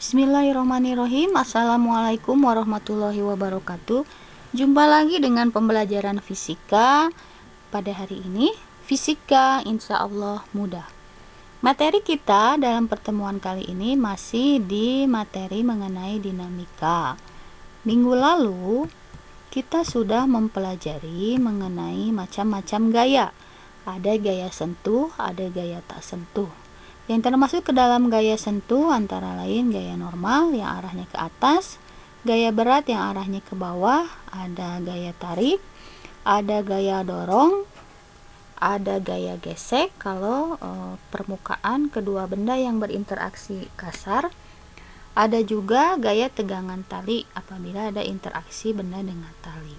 Bismillahirrahmanirrahim. Assalamualaikum warahmatullahi wabarakatuh. Jumpa lagi dengan pembelajaran fisika. Pada hari ini, fisika insya Allah mudah. Materi kita dalam pertemuan kali ini masih di materi mengenai dinamika. Minggu lalu, kita sudah mempelajari mengenai macam-macam gaya. Ada gaya sentuh, ada gaya tak sentuh. Yang termasuk ke dalam gaya sentuh antara lain gaya normal yang arahnya ke atas, gaya berat yang arahnya ke bawah, ada gaya tarik, ada gaya dorong, ada gaya gesek kalau permukaan kedua benda yang berinteraksi kasar, ada juga gaya tegangan tali apabila ada interaksi benda dengan tali.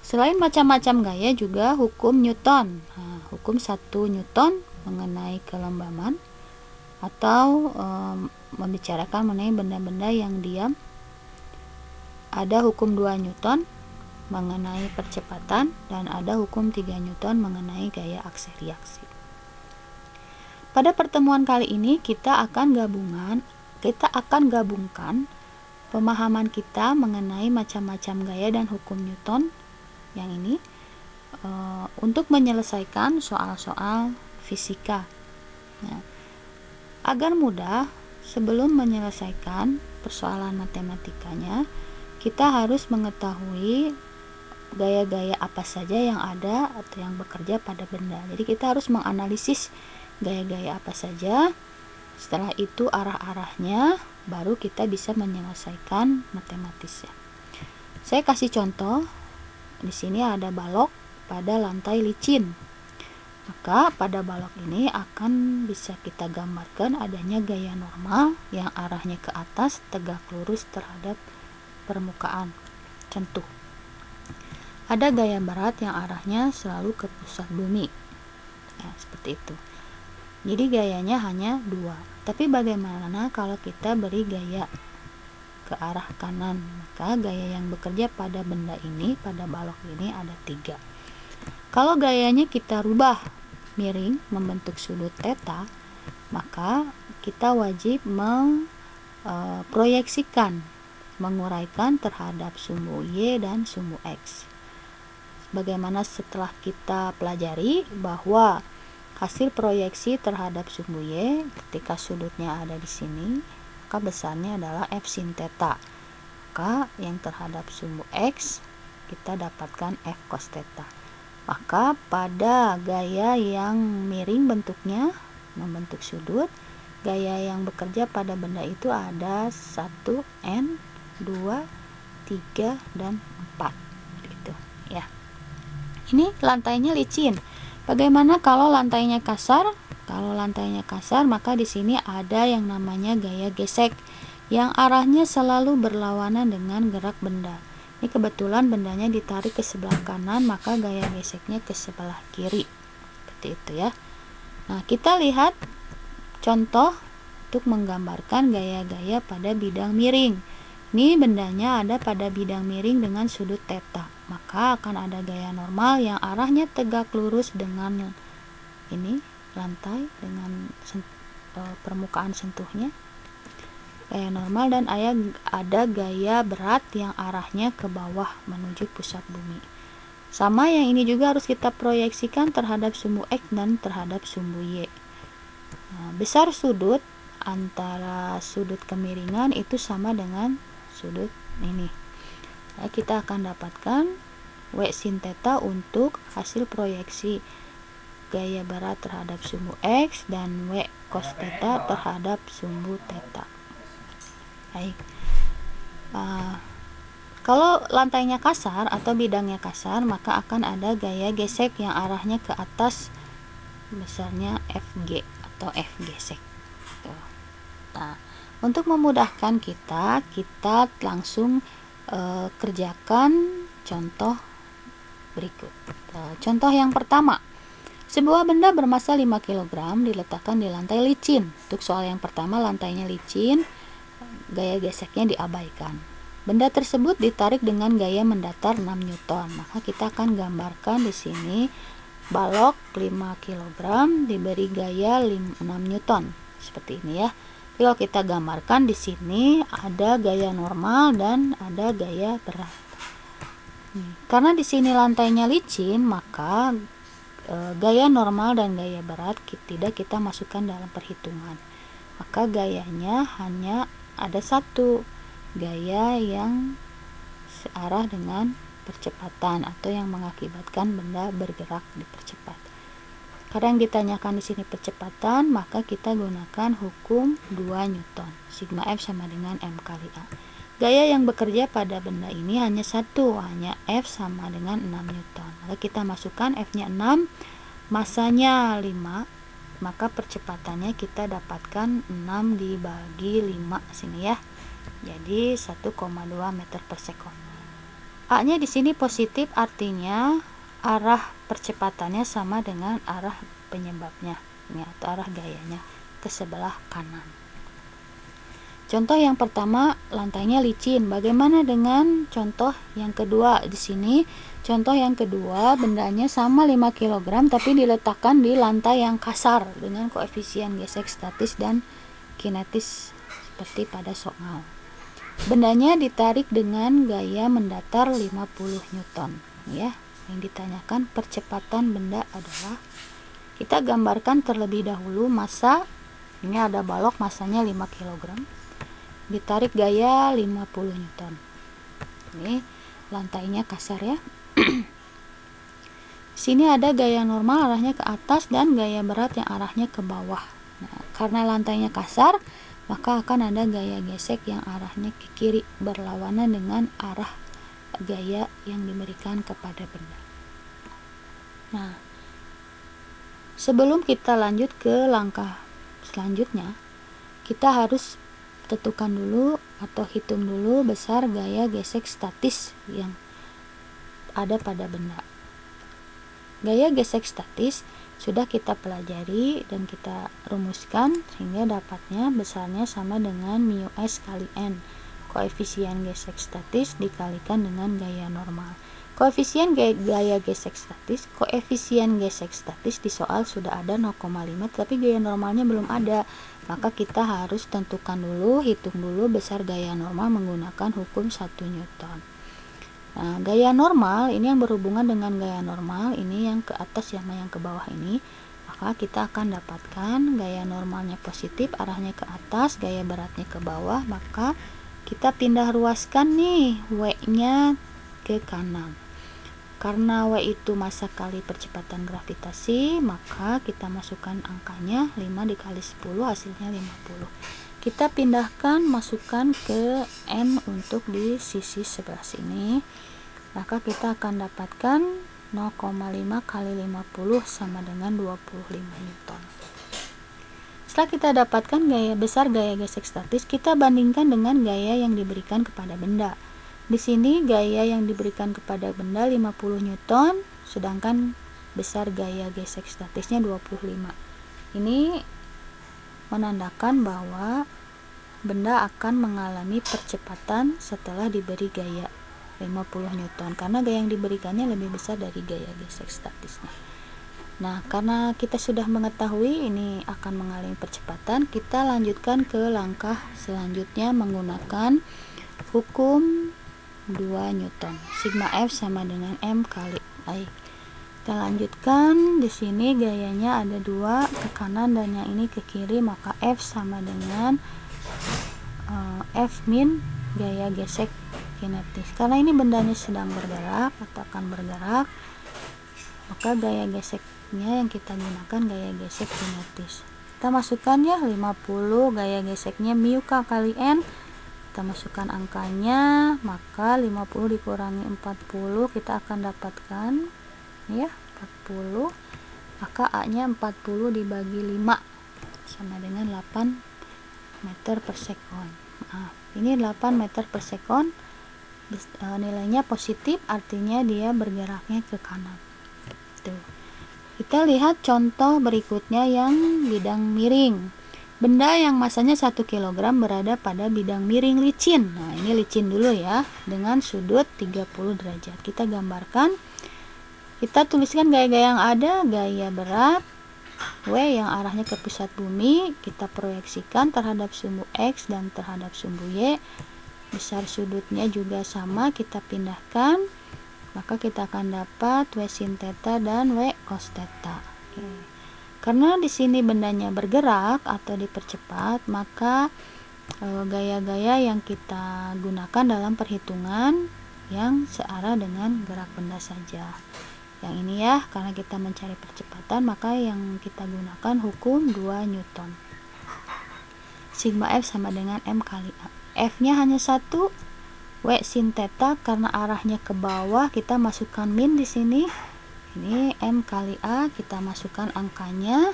Selain macam-macam gaya juga hukum Newton. Hukum 1 Newton mengenai kelembaban atau membicarakan mengenai benda-benda yang diam. Ada hukum 2 Newton mengenai percepatan dan ada hukum 3 Newton mengenai gaya aksi reaksi. Pada pertemuan kali ini kita akan gabungkan pemahaman kita mengenai macam-macam gaya dan hukum Newton yang ini untuk menyelesaikan soal-soal fisika. Agar mudah, sebelum menyelesaikan persoalan matematikanya, kita harus mengetahui gaya-gaya apa saja yang ada atau yang bekerja pada benda. Jadi kita harus menganalisis gaya-gaya apa saja. Setelah itu arah-arahnya, baru kita bisa menyelesaikan matematisnya. Saya kasih contoh. Di sini ada balok pada lantai licin. Maka pada balok ini akan bisa kita gambarkan adanya gaya normal yang arahnya ke atas tegak lurus terhadap permukaan sentuh. Ada gaya berat yang arahnya selalu ke pusat bumi. Seperti itu. Jadi gayanya hanya 2. Tapi bagaimana kalau kita beri gaya ke arah kanan? Maka gaya yang bekerja pada benda ini, pada balok ini ada 3. Kalau gayanya kita rubah miring membentuk sudut theta, maka kita wajib memproyeksikan, menguraikan terhadap sumbu Y dan sumbu X. Bagaimana setelah kita pelajari bahwa hasil proyeksi terhadap sumbu Y ketika sudutnya ada di sini, maka besarnya adalah F sin theta. Maka yang terhadap sumbu X kita dapatkan F cos theta. Maka pada gaya yang miring bentuknya membentuk sudut, gaya yang bekerja pada benda itu ada 1, N, 2, 3, dan 4 gitu ya. Ini lantainya licin. Bagaimana kalau lantainya kasar? Kalau lantainya kasar, maka di sini ada yang namanya gaya gesek yang arahnya selalu berlawanan dengan gerak benda. Ini kebetulan bendanya ditarik ke sebelah kanan, maka gaya geseknya ke sebelah kiri. Seperti itu ya. Nah, kita lihat contoh untuk menggambarkan gaya-gaya pada bidang miring. Ini bendanya ada pada bidang miring dengan sudut theta. Maka akan ada gaya normal yang arahnya tegak lurus dengan ini lantai dengan permukaan sentuhnya. Gaya normal dan ada gaya berat yang arahnya ke bawah menuju pusat bumi. Sama yang ini juga harus kita proyeksikan terhadap sumbu X dan terhadap sumbu Y. Besar sudut antara sudut kemiringan itu sama dengan sudut ini. Kita akan dapatkan W sin theta untuk hasil proyeksi gaya berat terhadap sumbu X dan W cos theta terhadap sumbu theta. Baik. Kalau lantainya kasar atau bidangnya kasar, maka akan ada gaya gesek yang arahnya ke atas, besarnya Fg atau F gesek. Nah, untuk memudahkan kita langsung kerjakan contoh berikut. Contoh yang pertama, sebuah benda bermassa 5 kg diletakkan di lantai licin. Untuk soal yang pertama, lantainya licin, gaya geseknya diabaikan. Benda tersebut ditarik dengan gaya mendatar 6 Newton. Maka kita akan gambarkan di sini balok 5 kg diberi gaya 6 Newton. Seperti ini ya. Tapi kalau kita gambarkan di sini ada gaya normal dan ada gaya berat. Karena di sini lantainya licin, maka gaya normal dan gaya berat tidak kita masukkan dalam perhitungan. Maka gayanya hanya ada satu, gaya yang searah dengan percepatan atau yang mengakibatkan benda bergerak dipercepat. Karena yang ditanyakan di sini percepatan, maka kita gunakan hukum 2 Newton. Sigma F sama dengan M kali A. Gaya yang bekerja pada benda ini hanya satu, hanya F sama dengan 6 Newton. Maka kita masukkan F-nya 6, masanya 5, maka percepatannya kita dapatkan 6 dibagi 5 sini ya. Jadi 1,2 meter per sekon. A-nya di sini positif, artinya arah percepatannya sama dengan arah penyebabnya, ini atau arah gayanya ke sebelah kanan. Contoh yang pertama, lantainya licin. Bagaimana dengan contoh yang kedua? Di sini contoh yang kedua, bendanya sama 5 kg tapi diletakkan di lantai yang kasar dengan koefisien gesek statis dan kinetis seperti pada soal. Bendanya ditarik dengan gaya mendatar 50 Newton ya. Yang ditanyakan percepatan benda adalah, kita gambarkan terlebih dahulu massa. Ini ada balok, massanya 5 kg. Ditarik gaya 50 Newton. Ini lantainya kasar ya. Sini ada gaya normal arahnya ke atas dan gaya berat yang arahnya ke bawah. Nah, karena lantainya kasar, maka akan ada gaya gesek yang arahnya ke kiri berlawanan dengan arah gaya yang diberikan kepada benda. Nah, sebelum kita lanjut ke langkah selanjutnya, kita harus tentukan dulu atau hitung dulu besar gaya gesek statis yang ada pada benda. Gaya gesek statis sudah kita pelajari dan kita rumuskan sehingga dapatnya besarnya sama dengan mu s kali n, koefisien gesek statis dikalikan dengan gaya normal. Koefisien gaya gesek statis, di soal sudah ada 0,5 tapi gaya normalnya belum ada. Maka kita harus tentukan dulu, hitung dulu besar gaya normal menggunakan hukum 1 Newton. Nah, gaya normal ini yang berhubungan dengan gaya normal, ini yang ke atas sama yang ke bawah ini. Maka kita akan dapatkan gaya normalnya positif, arahnya ke atas, gaya beratnya ke bawah. Maka kita pindah ruaskan nih W-nya ke kanan. Karena W itu massa kali percepatan gravitasi, maka kita masukkan angkanya 5 dikali 10, hasilnya 50. Kita pindahkan, masukkan ke N untuk di sisi sebelah sini. Maka kita akan dapatkan 0,5 kali 50 sama dengan 25 Newton. Setelah kita dapatkan gaya besar gaya gesek statis, kita bandingkan dengan gaya yang diberikan kepada benda. Di sini gaya yang diberikan kepada benda 50 Newton, sedangkan besar gaya gesek statisnya 25. Ini menandakan bahwa benda akan mengalami percepatan setelah diberi gaya 50 Newton, karena gaya yang diberikannya lebih besar dari gaya gesek statisnya. Nah, karena kita sudah mengetahui ini akan mengalami percepatan, kita lanjutkan ke langkah selanjutnya menggunakan hukum 2 Newton. Sigma F sama dengan M kali I. Kita lanjutkan, di sini gayanya ada 2 ke kanan dan yang ini ke kiri, maka F sama dengan F min gaya gesek kinetis. Karena ini bendanya sedang bergerak atau akan bergerak, maka gaya geseknya yang kita gunakan gaya gesek kinetis. Kita masukkan ya 50, gaya geseknya mu k kali n. Kita masukkan angkanya, maka 50 dikurangi 40 kita akan dapatkan ya 40, maka A nya 40 dibagi 5 sama dengan 8 meter per sekon. Nah, ini 8 meter per sekon, nilainya positif, artinya dia bergeraknya ke kanan. Tuh. Kita lihat contoh berikutnya yang bidang miring. Benda yang masanya 1 kg berada pada bidang miring licin. Nah, ini licin dulu ya, dengan sudut 30 derajat. Kita gambarkan, kita tuliskan gaya-gaya yang ada, gaya berat, W yang arahnya ke pusat bumi kita proyeksikan terhadap sumbu X dan terhadap sumbu Y. Besar sudutnya juga sama, kita pindahkan, maka kita akan dapat W sin theta dan W cos theta. Oke. Karena di sini bendanya bergerak atau dipercepat, maka gaya-gaya yang kita gunakan dalam perhitungan yang searah dengan gerak benda saja. Yang ini ya, karena kita mencari percepatan, maka yang kita gunakan hukum 2 Newton. Sigma F sama dengan M kali A. F-nya hanya 1, W sin theta karena arahnya ke bawah, kita masukkan min di sini. Ini M kali A, kita masukkan angkanya.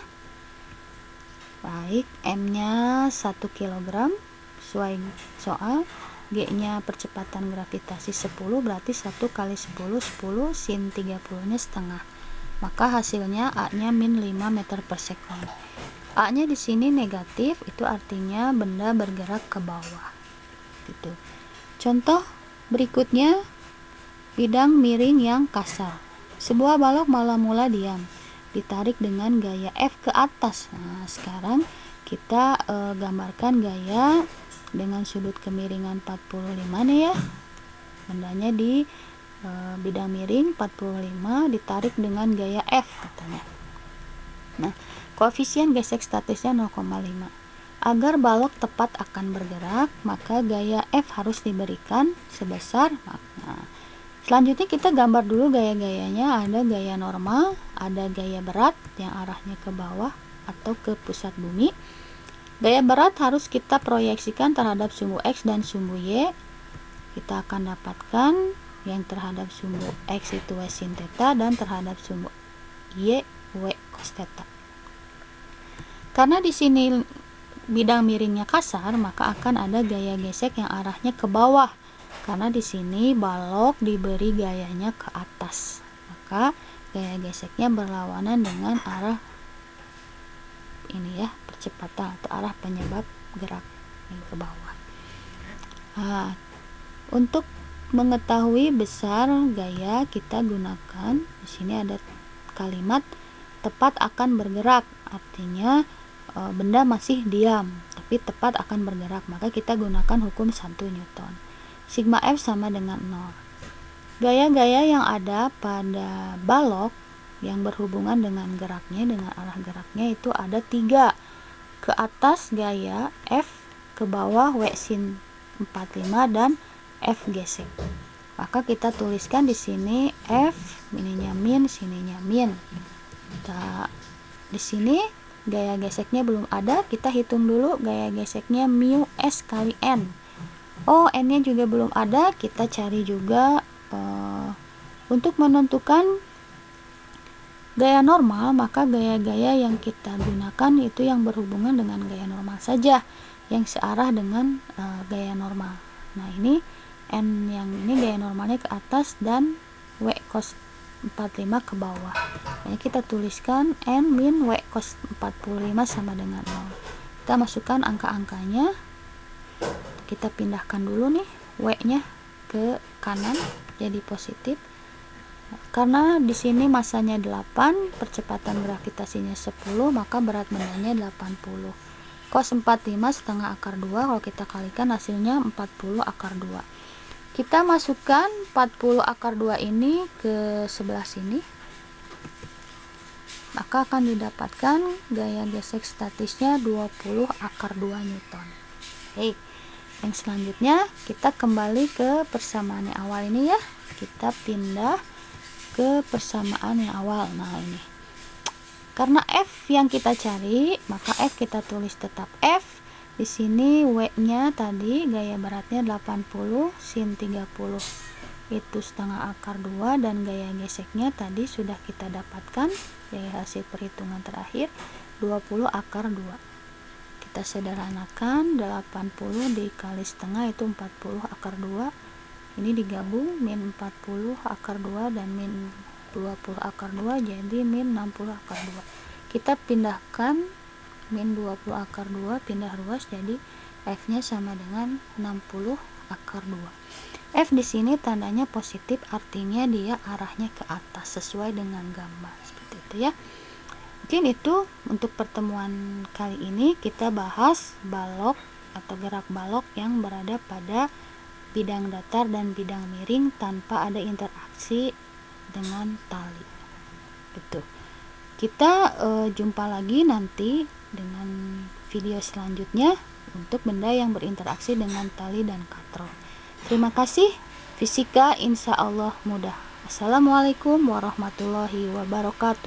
Baik, M-nya 1 kg sesuai soal. G-nya percepatan gravitasi 10, berarti 1 kali 10, 10 sin 30-nya setengah. Maka hasilnya A-nya min 5 meter per sekon. A-nya di sini negatif, itu artinya benda bergerak ke bawah. Gitu. Contoh berikutnya, bidang miring yang kasar. Sebuah balok mula-mula diam, ditarik dengan gaya F ke atas. Nah, sekarang kita gambarkan gaya dengan sudut kemiringan 45 nih ya. Bendanya di bidang miring 45 ditarik dengan gaya F katanya. Nah, koefisien gesek statisnya 0,5. Agar balok tepat akan bergerak, maka gaya F harus diberikan sebesar. Nah, selanjutnya kita gambar dulu gaya-gayanya. Ada gaya normal, ada gaya berat yang arahnya ke bawah atau ke pusat bumi. Gaya berat harus kita proyeksikan terhadap sumbu X dan sumbu Y. Kita akan dapatkan yang terhadap sumbu X itu W sin theta dan terhadap sumbu Y W cos theta. Karena di sini bidang miringnya kasar, maka akan ada gaya gesek yang arahnya ke bawah. Karena di sini balok diberi gayanya ke atas, maka gaya geseknya berlawanan dengan arah ini ya, percepatan atau arah penyebab gerak yang ke bawah. Nah, untuk mengetahui besar gaya kita gunakan di sini ada kalimat tepat akan bergerak, artinya benda masih diam tapi tepat akan bergerak, maka kita gunakan hukum 1 Newton. Sigma F sama dengan 0. Gaya-gaya yang ada pada balok yang berhubungan dengan geraknya, dengan arah geraknya itu ada 3. Ke atas gaya F, ke bawah W sin 45 dan F gesek. Maka kita tuliskan di sini F, ininya min, sininya min. Kita di sini gaya geseknya belum ada, kita hitung dulu gaya geseknya mu S kali N. Oh, N-nya juga belum ada, kita cari juga untuk menentukan gaya normal, maka gaya-gaya yang kita gunakan itu yang berhubungan dengan gaya normal saja, yang searah dengan gaya normal. Nah, ini N yang ini gaya normalnya ke atas dan W cos 45 ke bawah. Jadi kita tuliskan N min W cos 45 sama dengan 0. Kita masukkan angka-angkanya. Kita pindahkan dulu nih W-nya ke kanan jadi positif. Karena di sini masanya 8, percepatan gravitasinya 10, maka berat bendanya 80. Cos 45 setengah akar 2, kalau kita kalikan hasilnya 40 akar 2. Kita masukkan 40 akar 2 ini ke sebelah sini, maka akan didapatkan gaya gesek statisnya 20 akar 2 Newton. Baik, yang selanjutnya kita kembali ke persamaan yang awal ini ya. Kita pindah ke persamaan yang awal. Nah, ini karena F yang kita cari, maka F kita tulis tetap F. Di sini W-nya tadi gaya beratnya 80 sin 30 itu setengah akar 2, dan gaya geseknya tadi sudah kita dapatkan dari hasil perhitungan terakhir 20 akar 2. Kita sederhanakan, 80 dikali setengah itu 40 akar 2. Ini digabung min 40 akar 2 dan min 20 akar 2 jadi min 60 akar 2. Kita pindahkan min 20 akar 2 pindah ruas, jadi F nya sama dengan 60 akar 2. F di sini tandanya positif, artinya dia arahnya ke atas sesuai dengan gambar seperti itu ya. Mungkin itu untuk pertemuan kali ini kita bahas balok atau gerak balok yang berada pada bidang datar dan bidang miring tanpa ada interaksi dengan tali. Itu. Kita jumpa lagi nanti dengan video selanjutnya untuk benda yang berinteraksi dengan tali dan katrol. Terima kasih. Fisika insya Allah mudah. Assalamualaikum warahmatullahi wabarakatuh.